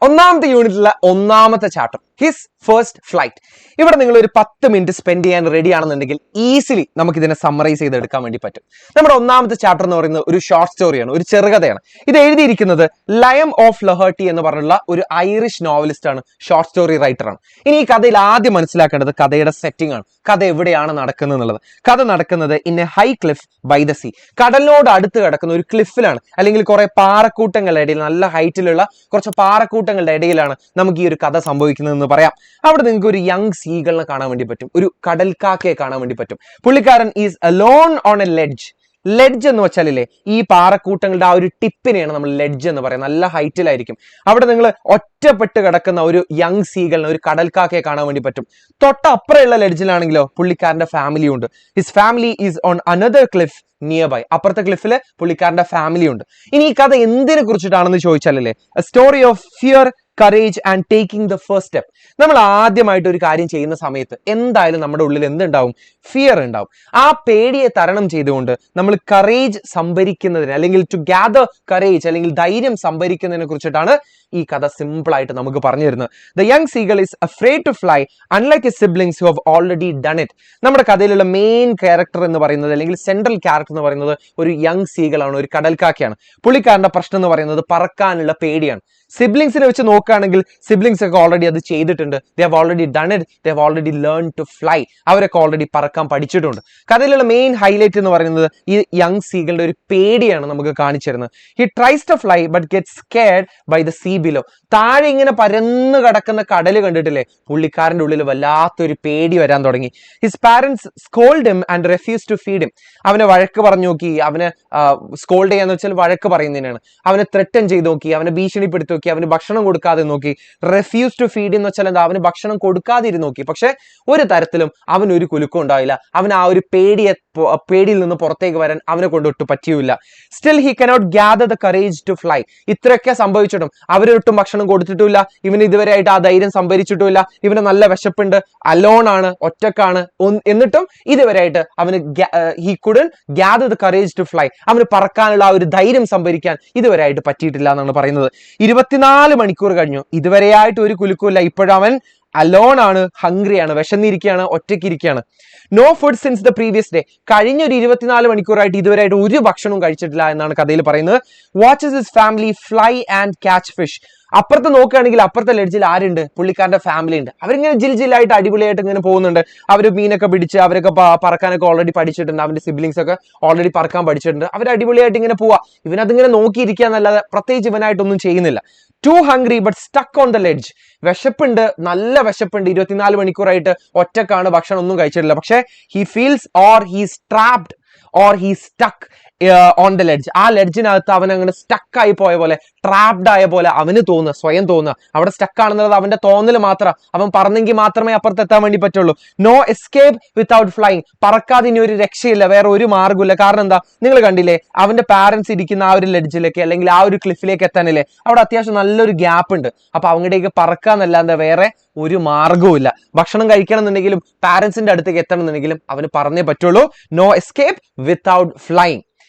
ഒന്നാമത്തെ യൂണിറ്റിലെ ഒന്നാമത്തെ ചാപ്റ്റർ ഹിസ് ഫസ്റ്റ് ഫ്ലൈറ്റ്. ഇവിടെ നിങ്ങൾ ഒരു 10 മിനിറ്റ് സ്പെൻഡ് ചെയ്യാൻ റെഡി ആണെന്നുണ്ടെങ്കിൽ ഈസിലി നമുക്ക് ഇതിനെ സമ്മറൈസ് ചെയ്തെടുക്കാൻ വേണ്ടി പറ്റും. നമ്മുടെ ഒന്നാമത്തെ ചാപ്റ്റർ എന്ന് പറയുന്നത് ഒരു ഷോർട്ട് സ്റ്റോറിയാണ്, ഒരു ചെറുകഥയാണ്. ഇത് എഴുതിയിരിക്കുന്നത് ലയം ഓഫ് ലഹർട്ടി എന്ന് പറഞ്ഞുള്ള ഒരു ഐറിഷ് നോവലിസ്റ്റ് ആണ്, ഷോർട്ട് സ്റ്റോറി റൈറ്റർ ആണ്. ഇനി ഈ കഥയിൽ ആദ്യം മനസ്സിലാക്കേണ്ടത് കഥയുടെ സെറ്റിംഗ് ആണ്. കഥ എവിടെയാണ് നടക്കുന്നത് എന്നുള്ളത്. കഥ നടക്കുന്നത് in a high cliff by the sea. കടലിനോട് അടുത്ത് കിടക്കുന്ന ഒരു ക്ലിഫിലാണ്, അല്ലെങ്കിൽ കുറെ പാറക്കൂട്ടങ്ങളുടെ ഇടയിൽ, നല്ല ഹൈറ്റിലുള്ള കുറച്ച് പാറക്കൂട്ടങ്ങളുടെ ഇടയിലാണ് നമുക്ക് ഈ ഒരു കഥ സംഭവിക്കുന്നതെന്ന് പറയാം. അവിടെ നിങ്ങൾക്ക് ഒരു യങ് സീകളിനെ കാണാൻ വേണ്ടി പറ്റും, ഒരു കടൽക്കാക്കയെ കാണാൻ വേണ്ടി പറ്റും. പുള്ളിക്കാരൻ is alone on A ledge. Ledge എന്ന് വെച്ചാലില്ലേ, ഈ പാറക്കൂട്ടങ്ങളുടെ ആ ഒരു ടിപ്പിനെയാണ് നമ്മൾ ലെഡ്ജ് എന്ന് പറയുന്നത്. നല്ല ഹൈറ്റിലായിരിക്കും. അവിടെ നിങ്ങൾ ഒറ്റപ്പെട്ട് കിടക്കുന്ന ഒരു യങ് സീകളിനെ, ഒരു കടൽക്കാക്കയെ കാണാൻ വേണ്ടി പറ്റും. തൊട്ടപ്പുറമുള്ള ലെഡ്ജിലാണെങ്കിലോ പുള്ളിക്കാരന്റെ ഫാമിലി ഉണ്ട്. His family is on another cliff nearby. അപ്പുറത്തെ ക്ലിഫില് പുള്ളിക്കാരന്റെ ഫാമിലി ഉണ്ട്. ഇനി ഈ കഥ എന്തിനെ കുറിച്ചിട്ടാണെന്ന് ചോദിച്ചാലല്ലേ, a story of fear, courage and taking the first step. നമ്മൾ ആദ്യമായിട്ട് ഒരു കാര്യം ചെയ്യുന്ന സമയത്ത് എന്തായാലും നമ്മുടെ ഉള്ളിൽ എന്തുണ്ടാവും? ഫിയർ ഉണ്ടാവും. ആ പേടിയെ തരണം ചെയ്തുകൊണ്ട് നമ്മൾ കറേജ് സംഭരിക്കുന്നതിന്, അല്ലെങ്കിൽ ടു ഗ്യാദർ കറേജ്, അല്ലെങ്കിൽ ധൈര്യം സംഭരിക്കുന്നതിനെ കുറിച്ചിട്ടാണ് ഈ കഥ സിമ്പിൾ ആയിട്ട് നമുക്ക് പറഞ്ഞു തരുന്നത്. The young seagull is afraid to fly unlike his siblings who have already done it. നമ്മുടെ കഥയിലുള്ള മെയിൻ ക്യാരക്ടർ എന്ന് പറയുന്നത്, അല്ലെങ്കിൽ സെൻട്രൽ ക്യാരക്ടർ എന്ന് പറയുന്നത് ഒരു യങ് സീഗളാണ്, ഒരു കടൽക്കാക്കയാണ്. പുള്ളിക്കാരന്റെ പ്രശ്നം എന്ന് പറയുന്നത് പറക്കാനുള്ള പേടിയാണ്. സിബ്ലിങ്സിനെ വെച്ച് നോക്കുകയാണെങ്കിൽ സിബ്ലിങ്സ് ഒക്കെ ഓൾറെഡി അത് ചെയ്തിട്ടുണ്ട്. They have already done it, they have already learn to fly. അവരൊക്കെ ഓൾറെഡി പറക്കാൻ പഠിച്ചിട്ടുണ്ട്. കഥയിലുള്ള മെയിൻ ഹൈലൈറ്റ് എന്ന് പറയുന്നത് ഈ യങ് സീകളുടെ ഒരു പേടിയാണ് നമുക്ക് കാണിച്ചു തരുന്നത്. He tries to fly but get scared by the sea below. താഴെ ഇങ്ങനെ പരന്നു കിടക്കുന്ന കടല് കണ്ടിട്ടില്ലേ, പുള്ളിക്കാരന്റെ ഉള്ളിൽ വല്ലാത്തൊരു പേടി വരാൻ തുടങ്ങി. His parents scold him and refuse to feed him. അവനെ വഴക്ക് പറഞ്ഞു നോക്കി. അവനെ സ്കോൾഡ് ചെയ്യാന്ന് വെച്ചാൽ വഴക്ക് പറയുന്നതിനാണ്. അവനെ ത്രെറ്റൻ ചെയ്ത് നോക്കി, അവനെ ഭീഷണിപ്പെടുത്തി നോക്കി, അവന് ഭക്ഷണം കൊടുക്കാതെ നോക്കി. റെഫ്യൂസ് ടു ഫീഡ് എന്ന് വെച്ചാൽ എന്താ, അവന് ഭക്ഷണം കൊടുക്കാതിരുന്ന് നോക്കി. പക്ഷെ ഒരു തരത്തിലും അവൻ ഒരു കുലുക്കം ഉണ്ടായില്ല. അവൻ ആ ഒരു പേടിയിൽ നിന്ന് പുറത്തേക്ക് വരാൻ അവനെ കൊണ്ടൊട്ട് പറ്റിയില്ല. Still he cannot gather the courage to fly. ഇത്രയൊക്കെ സംഭവിച്ചിട്ടും അവരൊട്ടും ഭക്ഷണം കൊടുത്തിട്ടില്ല. ഇവന് ഇതുവരെയായിട്ട് ആ ധൈര്യം സംഭരിച്ചിട്ടില്ല. ഇവന് നല്ല വിശപ്പുണ്ട്, അലോൺ ആണ്, ഒറ്റക്കാണ്. എന്നിട്ടും ഇതുവരെയായിട്ട് അവന് he couldn't gather the courage to fly. അവന് പറക്കാനുള്ള ആ ഒരു ധൈര്യം സംഭരിക്കാൻ ഇതുവരെയായിട്ട് പറ്റിയിട്ടില്ല എന്നാണ് പറയുന്നത്. 24 മണിക്കൂർ കഴിഞ്ഞു, ഇതുവരെയായിട്ട് ഒരു കുലുക്കുമില്ല. ഇപ്പോഴവൻ അലോൺ ആണ്, ഹംഗ്രിയാണ്, വിശന്നിരിക്കുകയാണ്, ഒറ്റയ്ക്കിരിക്കുകയാണ്. No food since the previous day. കഴിഞ്ഞൊരു 24 മണിക്കൂറായിട്ട് ഇതുവരെയായിട്ട് ഒരു ഭക്ഷണവും കഴിച്ചിട്ടില്ല എന്നാണ് കഥയിൽ പറയുന്നത്. Watches his family fly and catch fish. അപ്പുറത്ത് നോക്കുകയാണെങ്കിൽ അപ്പുറത്തെ ലെഡ്ജിൽ ആരുണ്ട്? പുള്ളിക്കാരന്റെ ഫാമിലി ഉണ്ട്. അവരിങ്ങനെ ജില്ലായിട്ട് അടിപൊളിയായിട്ട് ഇങ്ങനെ പോകുന്നുണ്ട്. അവര് മീനൊക്കെ പിടിച്ച് അവരൊക്കെ പറക്കാനൊക്കെ ഓൾറെഡി പഠിച്ചിട്ടുണ്ട്. അവന്റെ സിബ്ലിങ്സ് ഒക്കെ ഓൾറെഡി പറക്കാൻ പഠിച്ചിട്ടുണ്ട്. അവർ അടിപൊളിയായിട്ട് ഇങ്ങനെ പോവാ. ഇവനതിങ്ങനെ നോക്കിയിരിക്കുക എന്നല്ലാതെ പ്രത്യേകിച്ച് ഇവനായിട്ടൊന്നും ചെയ്യുന്നില്ല. Too hungry but stuck on the ledge. വിശപ്പുണ്ട്, നല്ല വിശപ്പുണ്ട്. 24 മണിക്കൂറായിട്ട് ഒറ്റക്കാണ്, ഭക്ഷണം ഒന്നും കഴിച്ചിട്ടില്ല. പക്ഷെ he feels or he's trapped or he stuck on the ledge. ആ ലെഡ്ജിനകത്ത് അവൻ അങ്ങനെ സ്റ്റക്കായി പോയ പോലെ, ട്രാപ്ഡ് ആയ പോലെ അവന് തോന്നുക, സ്വയം തോന്നുക. അവിടെ സ്റ്റക്ക് ആണെന്നുള്ളത് അവന്റെ തോന്നൽ മാത്രം. അവൻ പറഞ്ഞെങ്കിൽ മാത്രമേ അപ്പുറത്ത് എത്താൻ വേണ്ടി പറ്റുള്ളൂ. No escape without flying. പറക്കാതെ ഇനി ഒരു രക്ഷയില്ല, വേറെ ഒരു മാർഗ്ഗമില്ല. കാരണം എന്താ, നിങ്ങൾ കണ്ടില്ലേ, അവന്റെ പാരന്റ്സ് ഇരിക്കുന്ന ആ ഒരു ലെഡ്ജിലേക്ക്, അല്ലെങ്കിൽ ആ ഒരു ക്ലിഫിലേക്ക് എത്താനില്ലേ, അവിടെ അത്യാവശ്യം നല്ലൊരു ഗ്യാപ്പ് ഉണ്ട്. അപ്പൊ അങ്ങോട്ടേക്ക് പറക്കാന്നല്ലാതെ വേറെ ഒരു മാർഗവും. ഭക്ഷണം കഴിക്കണം എന്നുണ്ടെങ്കിലും പാരന്റ്സിന്റെ അടുത്തേക്ക് എത്തണം എന്നുണ്ടെങ്കിലും അവന് പറഞ്ഞേ പറ്റുള്ളൂ. No escape without flying.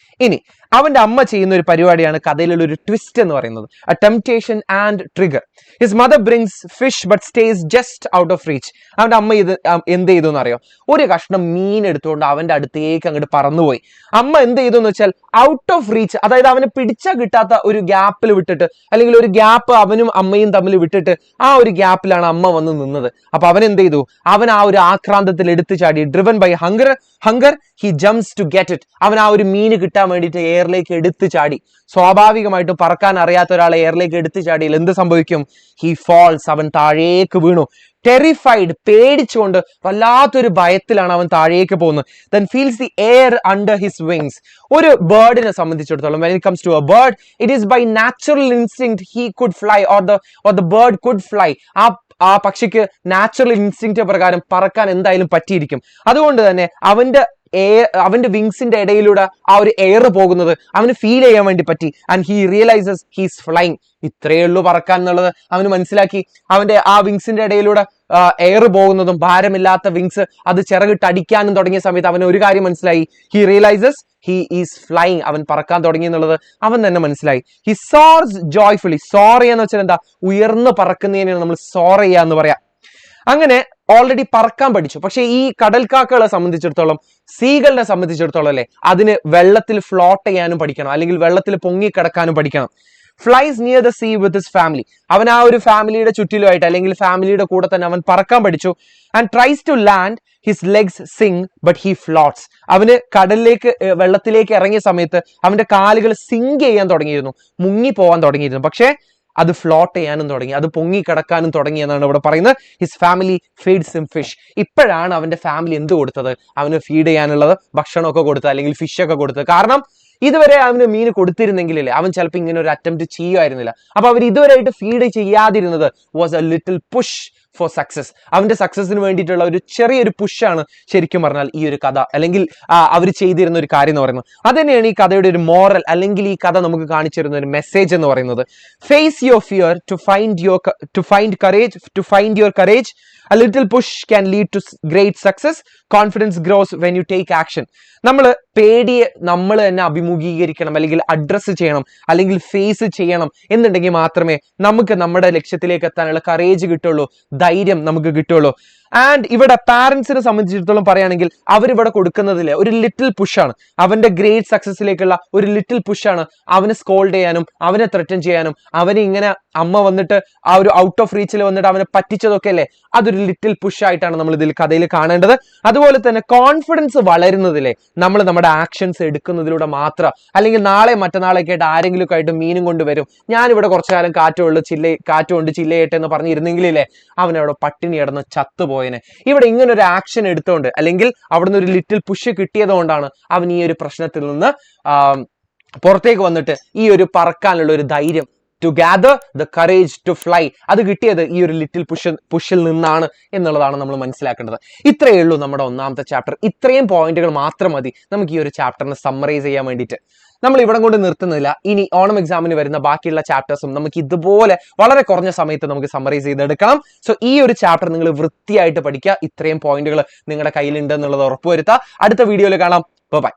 ഇനി അവന്റെ അമ്മ ചെയ്യുന്ന ഒരു പരിപാടിയാണ് കഥയിലുള്ള ഒരു ട്വിസ്റ്റ് എന്ന് പറയുന്നത്, a temptation and trigger. His mother brings fish but stays just out of reach. അവന്റെ അമ്മ എന്ത് ചെയ്തു എന്നറിയോ? ഒരു കഷ്ണം മീൻ എടുത്തുകൊണ്ട് അവന്റെ അടുത്തേക്ക് അങ്ങോട്ട് പറന്നുപോയി. അമ്മ എന്ത് ചെയ്തു എന്ന് വെച്ചാൽ ഔട്ട് ഓഫ് റീച്ച്, അതായത് അവന് പിടിച്ചാൽ കിട്ടാത്ത ഒരു ഗ്യാപ്പിൽ വിട്ടിട്ട്, അല്ലെങ്കിൽ ഒരു ഗ്യാപ്പ് അവനും അമ്മയും തമ്മിൽ വിട്ടിട്ട് ആ ഒരു ഗ്യാപ്പിലാണ് അമ്മ വന്ന് നിന്നത്. അപ്പൊ അവൻ എന്ത് ചെയ്തു? അവൻ ആ ഒരു ആക്രാന്തത്തിൽ എടുത്തു ചാടി. Driven by hunger he jumps to get it. അവൻ ആ ഒരു മീന് കിട്ടാൻ വേണ്ടിയിട്ട് എയറിലേക്ക് എടുത്തു ചാടി. സ്വാഭാവികമായിട്ടും പറക്കാൻ അറിയാത്ത ഒരാളെ എയറിലേക്ക് എടുത്തു ചാടിയാൽ എന്ത് സംഭവിക്കും? He falls. അവൻ താഴേക്ക് വീണു. ടെറിഫൈഡ്, പേടിച്ചുകൊണ്ട് വല്ലാത്തൊരു ഭയത്തിലാണ് അവൻ താഴേക്ക് പോകുന്നത്. Then feels the air under his wings. ഒരു ബേർഡിനെ സംബന്ധിച്ചിടത്തോളം, when it comes to a bird, it is by natural instinct he could fly, or the bird could fly. ആ പക്ഷിക്ക് നാച്ചുറൽ ഇൻസ്റ്റിങ്ക്റ്റ് പ്രകാരം പറക്കാൻ എന്തായാലും പറ്റിയിരിക്കും. അതുകൊണ്ട് തന്നെ അവന്റെ വിങ്സിന്റെ ഇടയിലൂടെ ആ ഒരു എയർ പോകുന്നത് അവന് ഫീൽ ചെയ്യാൻ വേണ്ടി പറ്റി. And he realises he's flying. ഇത്രയേ ഉള്ളൂ പറക്കാൻ എന്നുള്ളത് അവന് മനസ്സിലാക്കി. അവന്റെ ആ വിങ്സിന്റെ ഇടയിലൂടെ എയർ പോകുന്നതും ഭാരമില്ലാത്ത വിങ്സ് അത് ചിറകിട്ട് അടിക്കാനും തുടങ്ങിയ സമയത്ത് അവന് ഒരു കാര്യം മനസ്സിലായി. He realises he is flying. അവൻ പറക്കാൻ തുടങ്ങി എന്നുള്ളത് അവൻ തന്നെ മനസ്സിലായി. He source joyfully. സോർ എന്ന് വെച്ചാൽ എന്താ? ഉയർന്ന് പറക്കുന്നതിനാണ് നമ്മൾ സോർ ചെയ്യുക എന്ന് പറയാം. അങ്ങനെ ഓൾറെഡി പറക്കാൻ പഠിച്ചു. പക്ഷെ ഈ കടൽക്കാക്കകളെ സംബന്ധിച്ചിടത്തോളം, സീകളിനെ സംബന്ധിച്ചിടത്തോളം അല്ലെ, അതിന് വെള്ളത്തിൽ ഫ്ലോട്ട് ചെയ്യാനും പഠിക്കണം, അല്ലെങ്കിൽ വെള്ളത്തിൽ പൊങ്ങിക്കിടക്കാനും പഠിക്കണം. Flies near the sea with his family. അവൻ ആ ഒരു ഫാമിലിയുടെ ചുറ്റിലുമായിട്ട് അല്ലെങ്കിൽ ഫാമിലിയുടെ കൂടെ തന്നെ അവൻ പറക്കാൻ പഠിച്ചു. And tries to land his legs sink but he floats. അവന് കടലിലേക്ക് വെള്ളത്തിലേക്ക് ഇറങ്ങിയ സമയത്ത് അവന്റെ കാലുകൾ സിങ്ക് ചെയ്യാൻ തുടങ്ങിയിരുന്നു, മുങ്ങി പോവാൻ തുടങ്ങിയിരുന്നു. പക്ഷേ അത് ഫ്ലോട്ട് ചെയ്യാനും തുടങ്ങി, അത് പൊങ്ങി കിടക്കാനും തുടങ്ങി എന്നാണ് ഇവിടെ പറയുന്നത്. His family feeds him fish. ഇപ്പോഴാണ് അവന്റെ ഫാമിലി എന്ത് കൊടുത്തത്? അവന് ഫീഡ് ചെയ്യാനുള്ളത് ഭക്ഷണമൊക്കെ കൊടുത്തത്, അല്ലെങ്കിൽ ഫിഷ് ഒക്കെ കൊടുത്തത്. കാരണം ഇതുവരെ അവന് മീൻ കൊടുത്തിരുന്നെങ്കിലല്ലേ അവൻ ചിലപ്പോൾ ഇങ്ങനെ ഒരു അറ്റംപ്റ്റ് ചെയ്യുമായിരുന്നില്ല. അപ്പൊ അവർ ഇതുവരെയായിട്ട് ഫീഡ് ചെയ്യാതിരുന്നത് was a little push for success. അവന്റെ സക്സസിന് വേണ്ടിയിട്ടുള്ള ഒരു ചെറിയൊരു പുഷാണ് ശരിക്കും പറഞ്ഞാൽ ഈ ഒരു കഥ, അല്ലെങ്കിൽ അവർ ചെയ്തിരുന്ന ഒരു കാര്യം എന്ന് പറയുന്നത്. അത് തന്നെയാണ് ഈ കഥയുടെ ഒരു മോറൽ, അല്ലെങ്കിൽ ഈ കഥ നമുക്ക് കാണിച്ചു തരുന്ന ഒരു മെസ്സേജ് എന്ന് പറയുന്നത്. Face your fear to find your courage. A little push can lead to great success. Confidence grows when you take action. നമ്മൾ പേടിയെ നമ്മൾ തന്നെ അഭിമുഖീകരിക്കണം, അല്ലെങ്കിൽ അഡ്രസ്സ് ചെയ്യണം, അല്ലെങ്കിൽ ഫേസ് ചെയ്യണം എന്നുണ്ടെങ്കിൽ മാത്രമേ നമുക്ക് നമ്മുടെ ലക്ഷ്യത്തിലേക്ക് എത്താനുള്ള കറേജ് കിട്ടുള്ളൂ, ധൈര്യം നമുക്ക് കിട്ടുള്ളൂ. ആൻഡ് ഇവിടെ പാരന്റ്സിനെ സംബന്ധിച്ചിടത്തോളം പറയുകയാണെങ്കിൽ അവരിവിടെ കൊടുക്കുന്നതില് ഒരു ലിറ്റിൽ പുഷാണ്, അവന്റെ ഗ്രേറ്റ് സക്സസിലേക്കുള്ള ഒരു ലിറ്റിൽ പുഷാണ്. അവനെ സ്കോൾഡ് ചെയ്യാനും അവനെ ത്രെറ്റൻ ചെയ്യാനും, അവനെ ഇങ്ങനെ അമ്മ വന്നിട്ട് ആ ഒരു ഔട്ട് ഓഫ് റീച്ചിൽ വന്നിട്ട് അവനെ പറ്റിച്ചതൊക്കെ അല്ലേ, അതൊരു ലിറ്റിൽ പുഷ് ആയിട്ടാണ് നമ്മൾ ഇതിൽ കഥയിൽ കാണേണ്ടത്. അതുപോലെ തന്നെ കോൺഫിഡൻസ് വളരുന്നതിലെ നമ്മൾ നമ്മുടെ ആക്ഷൻസ് എടുക്കുന്നതിലൂടെ മാത്രം, അല്ലെങ്കിൽ നാളെ മറ്റന്നാളൊക്കെ ആയിട്ട് ആരെങ്കിലും ഒക്കെ ആയിട്ട് മീനും കൊണ്ടുവരും, ഞാനിവിടെ കുറച്ചു കാലം കാറ്റുകൊണ്ട് ചില്ലയേട്ടെ എന്ന് പറഞ്ഞിരുന്നെങ്കിലേ അവനവിടെ പട്ടിണി കിടന്ന് ചത്തുപോയനെ. ഇവിടെ ഇങ്ങനെ ഒരു ആക്ഷൻ എടുത്തുകൊണ്ട്, അല്ലെങ്കിൽ അവിടുന്ന് ഒരു ലിറ്റിൽ പുഷ് കിട്ടിയത് കൊണ്ടാണ് അവൻ ഈ ഒരു പ്രശ്നത്തിൽ നിന്ന് പുറത്തേക്ക് വന്നിട്ട് ഈ ഒരു പറക്കാനുള്ള ഒരു ധൈര്യം, to gather the courage to fly, അത് കിട്ടിയത് ഈ ഒരു ലിറ്റിൽ പുഷിൽ നിന്നാണ് എന്നുള്ളതാണ് നമ്മൾ മനസ്സിലാക്കേണ്ടത്. ഇത്രയേ ഉള്ളൂ നമ്മുടെ ഒന്നാമത്തെ ചാപ്റ്റർ. ഇത്രയും പോയിന്റുകൾ മാത്രം മതി നമുക്ക് ഈ ഒരു ചാപ്റ്ററിനെ സമ്മറൈസ് ചെയ്യാൻ വേണ്ടിയിട്ട്. നമ്മൾ ഇവിടെ കൊണ്ട് നിർത്തുന്നില്ല. ഇനി ഓണം എക്സാമിന് വരുന്ന ബാക്കിയുള്ള ചാപ്റ്റേഴ്സും നമുക്ക് ഇതുപോലെ വളരെ കുറഞ്ഞ സമയത്ത് നമുക്ക് സമ്മറൈസ് ചെയ്തെടുക്കണം. സോ ഈ ഒരു ചാപ്റ്റർ നിങ്ങൾ വൃത്തിയായിട്ട് പഠിക്കുക. ഇത്രയും പോയിന്റുകൾ നിങ്ങളുടെ കയ്യിലുണ്ട് എന്നുള്ളത് ഉറപ്പുവരുത്തുക. അടുത്ത വീഡിയോയിൽ കാണാം. ബൈ.